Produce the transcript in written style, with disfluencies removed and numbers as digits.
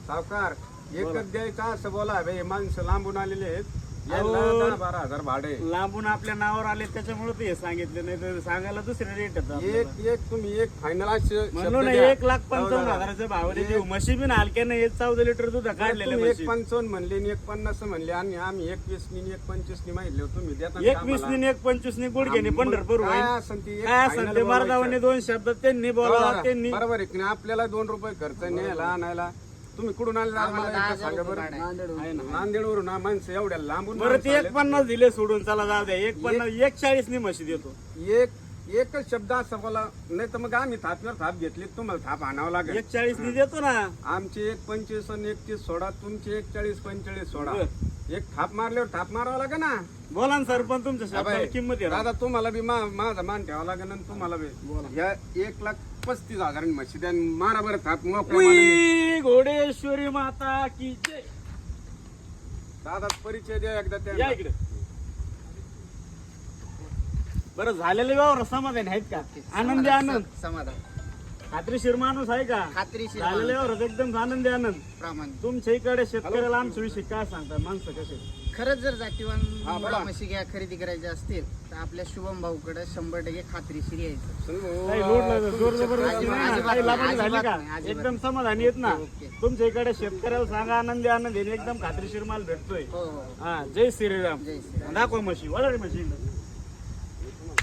सावकार एकच द्यायचा असं बोला बे, माणसं लांबून आलेले आहेत, अहो. 12,000 भाडे. लांबून आपल्या नावावर आले त्याच्यामुळे ते सांगितले, नाही तर सांगायला दुसरे रेट एक तुम्ही एक फायनल म्हणलो ना 1,55,000 भावाने देऊ. म्हशी बी हलक्याने 14 लिटर दूध काढलेले म्हशी. 1,55 म्हणले आणि 1,50 म्हणले आणि आम्ही 21 नी 1,25 माहितले तुम्ही देता 21 नी 1,25 गुडघ्याने पंढरपूर काय होईल. असेल ते एक काय असेल final ते बोलायचं. मर्दावाने 2 शब्द त्यांनी बोलावा. त्यांनी बरोबर आहे की नाही? आपल्याला 2 रुपये खर्च न्यायला आणायला. तुम्ही कुठून आले मला एकदा सांगा बरं. नांदेडवरून ना माणसं एवढ्या लांबून बरं ते 1,50 दिले सोडून, चला जाऊ द्या. 1,50 1,40 नी म्हशी देतो. एकच शब्द असा बोला, नाही तर मग आम्ही थापवर थाप घेतली, तुम्हाला थाप आणावं लागेल. 1,40 नी देतो ना. आमचे 1,25 आणि 31 सोडा, तुमचे 41-45 सोडा. एक थाप मारल्यावर थाप मारावं लागेल ना. बोला ना सरपंच, तुमच्या शब्दाला किंमत आहे. दादा तुम्हाला बी माझा मान ठेवावा लागेल आणि तुम्हाला बी या 1,35,000 म्हशी द्या, मारा बरं थाप मोकळ्या मनाने. उई, घोडेश्वरी माता की जय. दादा परिचय द्या एकदा या त्या. इकडे. बरं झालेले व्यवहार समाधान आहेत का? आनंदी आनंद, समाधान, खात्रीशीर माणूस आहे का? खात्रीशीर झालेले व्यवहार एकदम आनंदी आनंद. प्रामाणिक. तुमच्या इकडे शेतकऱ्याला आमच्या विषयी काय सांगतात? माणसं कसे? खरंच जर जातीवान हा, बोला. म्हशी घ्या खरेदी करायची असतील तर आपल्या शुभम भाऊकडे 100% खात्रीशीर यायचं. काही लोड नाही, जोर जबरदस्ती नाही ना? अजिबात काही लाभार्थी नाही, झाली का? अजिबात नाही. एकदम समाधानी आहेत ना? ओके. तुमच्या इकडे शेतकऱ्याला सांगा आनंदी आनंद आहे, एकदम खात्रीशीर माल भेटतोय. हो हो हा, जय श्रीराम. जय श्रीराम. दाखवा म्हशी, वळा रे म्हशी.